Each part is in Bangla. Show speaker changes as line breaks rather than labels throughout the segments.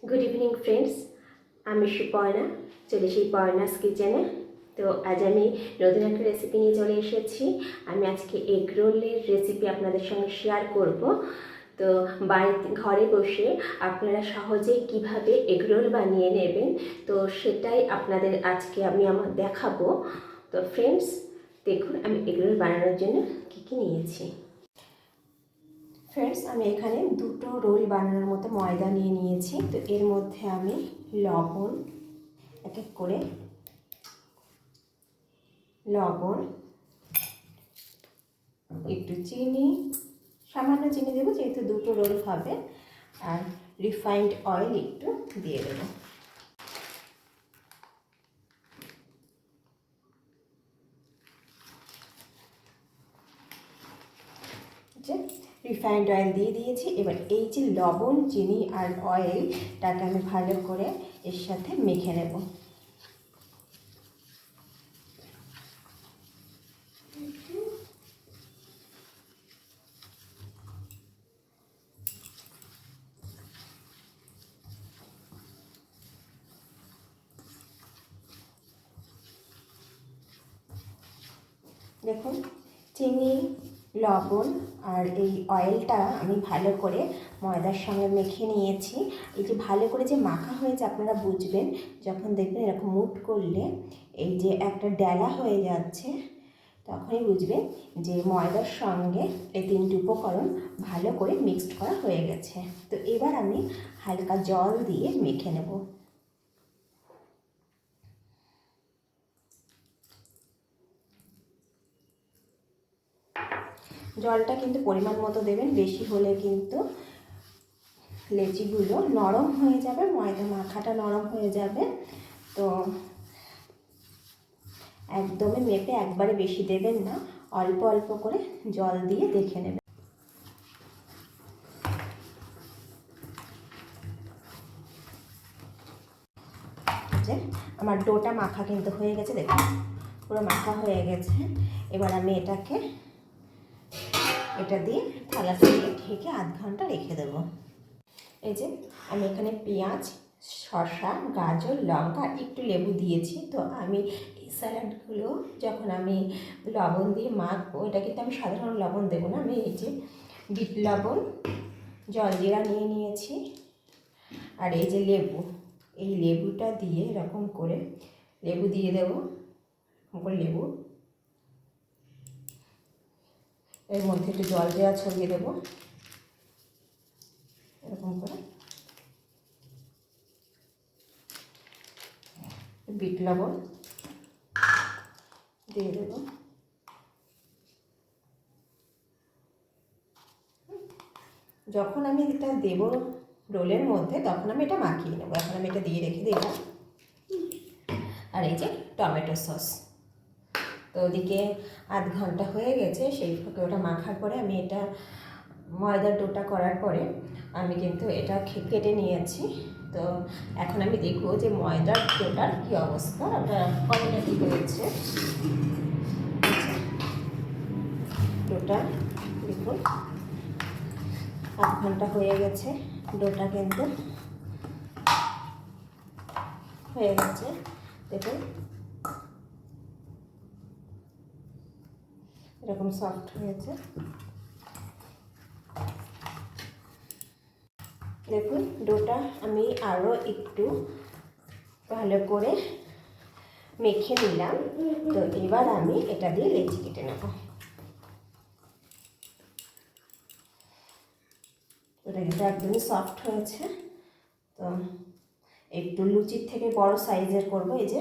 গুড ইভিনিং ফ্রেন্ডস, আমি সুপর্ণা, চলে এসেছি পর্ণাস কিচেনে। তো আজ আমি নতুন একটা রেসিপি নিয়ে চলে এসেছি। আমি আজকে এগ রোলের রেসিপি আপনাদের সঙ্গে শেয়ার করব। তো বাড়িতে ঘরে বসে আপনারা সহজেই কিভাবে এগ রোল বানিয়ে নেবেন, তো সেটাই আপনাদের আজকে আমি দেখাবো। তো ফ্রেন্ডস, দেখুন আমি এগ রোল বানানোর জন্য কী কী নিয়েছি। ফ্রেন্ডস, আমি এখানে দুটো রোল বানানোর মতো ময়দা নিয়ে নিয়েছি। তো এর মধ্যে আমি লবণ, এক এক করে লবণ, একটু চিনি, সামান্য চিনি দেবো যেহেতু দুটো রোল হবে, আর রিফাইন্ড অয়েল একটু দিয়ে দেবো। রিফাইন্ড অয়েল দিয়ে দিয়েছি। এবার এই যে লবণ, চিনি আর অয়েলটাকে আমি ভালো করে এর সাথে মেখে নেব। দেখুন, চিনি, লবণ আর এই অয়েলটা আমি ভালো করে ময়দার সঙ্গে মেখে নিয়েছি। এই যে ভালো করে যে মাখা হয়েছে আপনারা বুঝবেন যখন দেখবেন এরকম মুট করলে এই যে একটা ডেলা হয়ে যাচ্ছে, তখনই বুঝবেন যে ময়দার সঙ্গে এই তিনটি উপকরণ ভালো করে মিক্সড করা হয়ে গেছে। তো এবার আমি হালকা জল দিয়ে মেখে নেব। জলটা কিন্তু পরিমাণ মতো দেবেন, বেশি হলে কিন্তু লেচিগুলো নরম হয়ে যাবে, ময়দা মাখাটা নরম হয়ে যাবে। তো একদমই মেপে একবারে বেশি দেবেন না, অল্প অল্প করে জল দিয়ে দেখে নেবেন। যে আমার ডোটা মাখা কিন্তু হয়ে গেছে, দেখুন পুরো মাখা হয়ে গেছে। এবার আমি এটা দিয়ে থালাটা দিয়ে ঢেকে আধ ঘন্টা রেখে দেবো। এই যে আমি এখানে পেঁয়াজ, শসা, গাজর, লঙ্কা একটু লেবু দিয়েছি। তো আমি এই স্যালাডগুলো যখন আমি লবণ দিয়ে মাখবো, এটা কিন্তু আমি সাধারণ লবণ দেবো না, আমি এই যে বিট লবণ, জলজিরা নিয়ে নিয়েছি, আর এই যে লেবু, এই লেবুটা দিয়ে এরকম করে লেবু দিয়ে দেবো। এরকম করে লেবু, এর মধ্যে একটু জলজিরা ছড়িয়ে দেবো এরকম করে, বিট লবণ দিয়ে দেবো। যখন আমি এটা দেবো রোলের মধ্যে তখন আমি এটা মাখিয়ে নেবো। এখন আমি এটা দিয়ে রেখে দিলাম। আর এই যে টমেটো সস, তো ওদিকে আধ ঘন্টা হয়ে গেছে, সেই ফাঁকে ওটা মাখার পরে আমি এটা ময়দার ডোটা করার পরে আমি কিন্তু এটা কেটে নিয়েছি। তো এখন আমি দেখবো যে ময়দার ডোটার কী অবস্থা, ওটা কতটা কী হয়েছে। ডোটা দেখুন আধ ঘন্টা হয়ে গেছে, ডোটা কিন্তু হয়ে গেছে। দেখুন এরকম সফট হয়েছে। দেখুন ডোটা আমি আরও একটু ভালো করে মেখে নিলাম। তো এবার আমি এটা দিয়ে লেচি কেটে নেব। এটা কিন্তু একদমই সফট হয়েছে। তো একটু লুচির থেকে বড় সাইজের করব। এই যে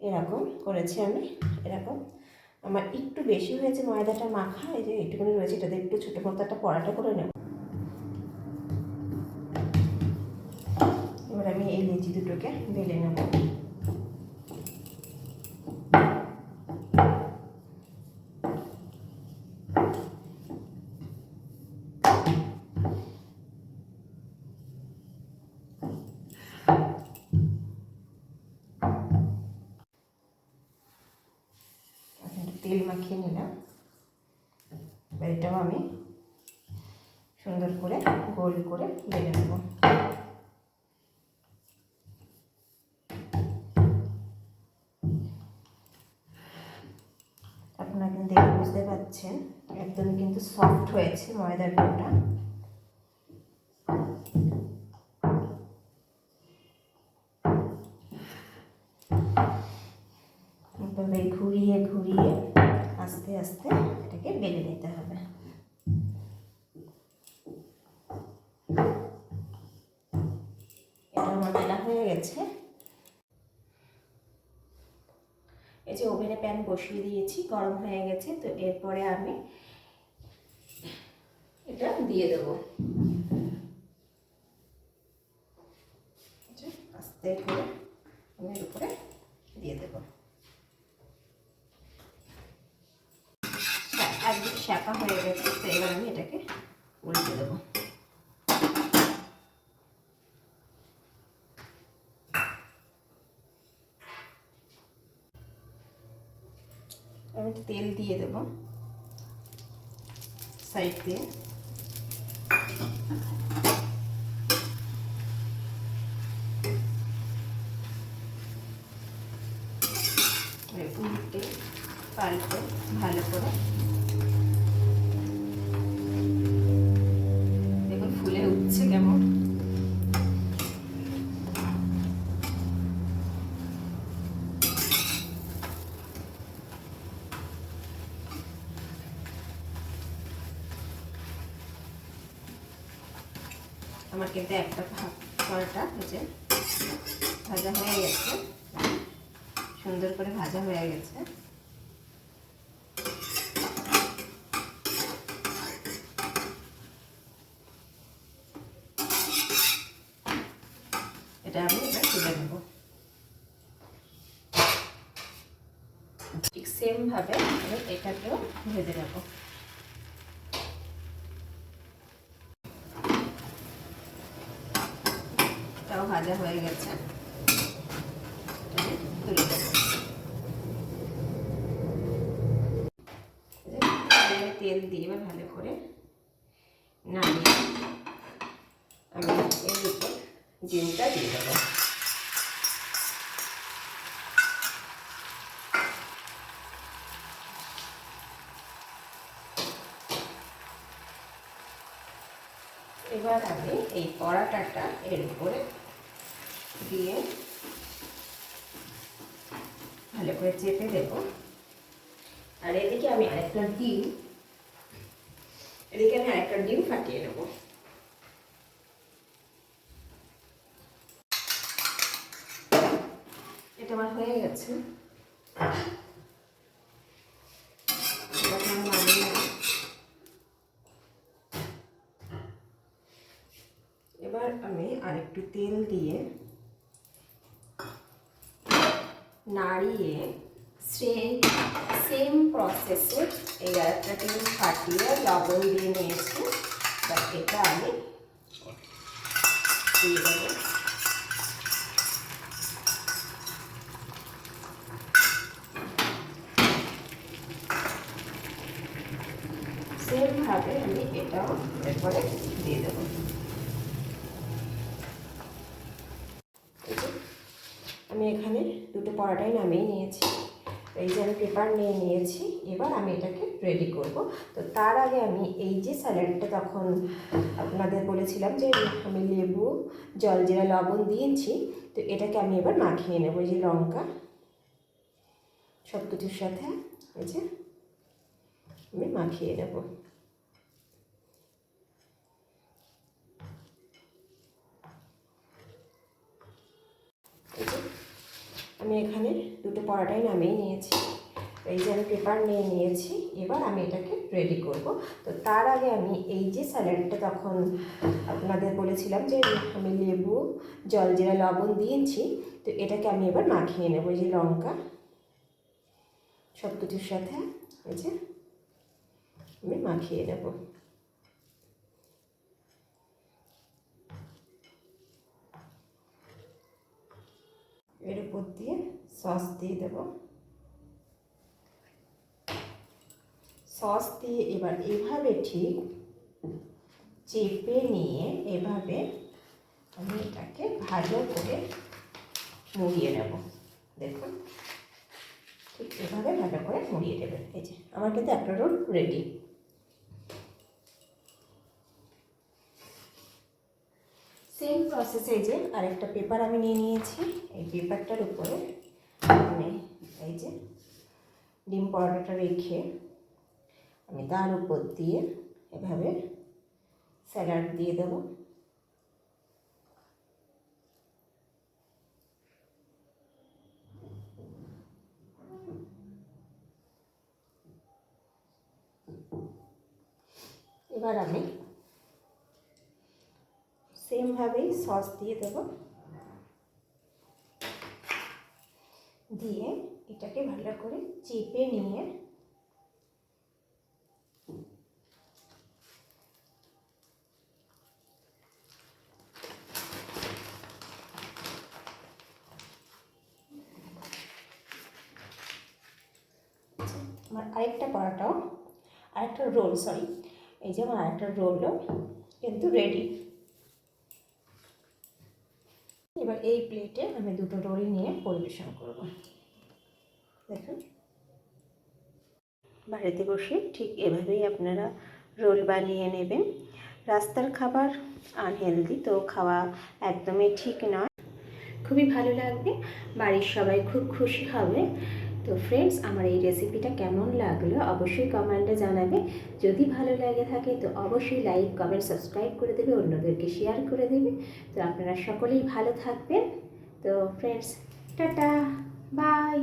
এরকম করেছি আমি, এরকম আমার একটু বেশি হয়েছে ময়দাটা মাখা, এই যে একটুখানি রয়েছে, এটাতে একটু ছোটো মতো একটা পরাটা করে নেব। এবার আমি এই লেচি দুটোকে বেলে নেব। তেল মাখিয়ে নিলাম। এবার এটাও আমি সুন্দর করে গোল করে বেলে নেব। আপনারা কিন্তু দেখে বুঝতে পারছেন একদমই কিন্তু সফট হয়েছে ময়দার ডোটা। এভাবে ঘুরিয়ে ঘুরিয়ে আস্তে আস্তে এটাকে বেলে নিতে হবে। এটা আমার বেলা হয়ে গেছে। এই যে ওভেনে প্যান বসিয়ে দিয়েছি, গরম হয়ে গেছে। তো এরপরে আমি এটা দিয়ে দেবো, আস্তে করে আমি এর উপরে দিয়ে দেবো। একদিকে শাঁকা হয়ে গেছে, তো এবার আমি এটাকে উল্টে দেবো। আমি একটু তেল দিয়ে দেবো সাইড দিয়ে। উল্টে পাল্টে ভালো করে দেখুন ফুলে উঠছে কেমন। আমার কিন্তু একটা পরোটা ভেজে ভাজা হয়ে গেছে, সুন্দর করে ভাজা হয়ে গেছে। এটা আমি এবার তুলে নেব। ঠিক সেম ভাবে আমি এটাকেও ভেজে নেব। এটাও ভাজা হয়ে গেছে, তুলে দেবো। তেল দিয়ে এবার ভালো করে নাড়িয়ে আমি এর উপর ডিমটা দিয়ে দেবো। এবার আমি এই পরাটাটা এর উপরে দিয়ে ভালো করে চেপে দেব। আর এদিকে আমি আরেকটা ডিম ফাটিয়ে নেব। এটা আমার হয়ে গেছে। এবার আমি আরেকটু তেল দিয়ে নাড়িয়ে সেম প্রসেসে এই আরেকটা ডিম ফাটিয়ে লবণ দিয়ে নিয়েছি, এটা আমি দিয়ে দেবো। সেমভাবে আমি এটাও এরপরে দিয়ে দেবো। আমি এখানে দুটো পরোটাই নামিয়ে নিয়েছি। এই যে আমি পেপার নিয়ে নিয়েছি, এবার আমি এটাকে রেডি করব। তো তার আগে আমি এই যে স্যালাডটা তখন আপনাদের বলেছিলাম যে আমি লেবু, জলজিরা, লবণ দিয়েছি, তো এটাকে আমি এবার মাখিয়ে নেব। এই যে লঙ্কা সব কিছুর সাথে এই যে আমি মাখিয়ে নেব। আমি এখানে দুটো পরোটাই নামিয়ে নিয়েছি। এই যে আমি পেপার নিয়ে নিয়েছি, এবার আমি এটাকে রেডি করব। তো তার আগে আমি এই যে স্যালাডটা তখন আপনাদের বলেছিলাম যে আমি লেবু, জলজিরা, লবণ দিয়েছি, তো এটাকে আমি এবার মাখিয়ে নেব। এই যে লঙ্কা সব কিছুর সাথে এই যে আমি মাখিয়ে নেব। এর উপর দিয়ে সস দিয়ে দেব। সস দিয়ে এবার এভাবে ঠিক চেপে নিয়ে এভাবে আমি এটাকে ভালো করে মুড়িয়ে নেব। দেখুন ঠিক এভাবে ভালো করে মুড়িয়ে দেবেন। এই যে আমার কিন্তু একটা রোল রেডি। সেম প্রসেসে যে আরেকটা পেপার আমি নিয়ে নিয়েছি। এই পেপারটার উপরে আমি এই যে ডিম পরোটাটা রেখে আমি তার উপর দিয়ে এভাবে স্যালাড দিয়ে দেবো। এবার আমি সেমভাবেই সস দিয়ে দেবো, দিয়ে এটাকে ভালো করে চেপে নিয়ে আমার আরেকটা রোল এই যে আমার আরেকটা রোলও কিন্তু রেডি। এবার এই প্লেটে আমি দুটো রোল নিয়ে পরিবেশন করব। দেখুন, বাড়িতে বসে ঠিক এভাবেই আপনারা রোল বানিয়ে নেবেন। রাস্তার খাবার আনহেলদি, তো খাওয়া একদমই ঠিক নয়। খুবই ভালো লাগবে, বাড়ির সবাই খুব খুশি হবে। তো ফ্রেন্ডস, আমার এই রেসিপিটা কেমন লাগলো অবশ্যই কমেন্টে জানাবে। যদি ভালো লাগে থাকে তো অবশ্যই লাইক, কমেন্ট, সাবস্ক্রাইব করে দেবে, অন্যদেরকে শেয়ার করে দেবে। তো আপনারা সকলেই ভালো থাকবেন। তো ফ্রেন্ডস, টাটা, বাই।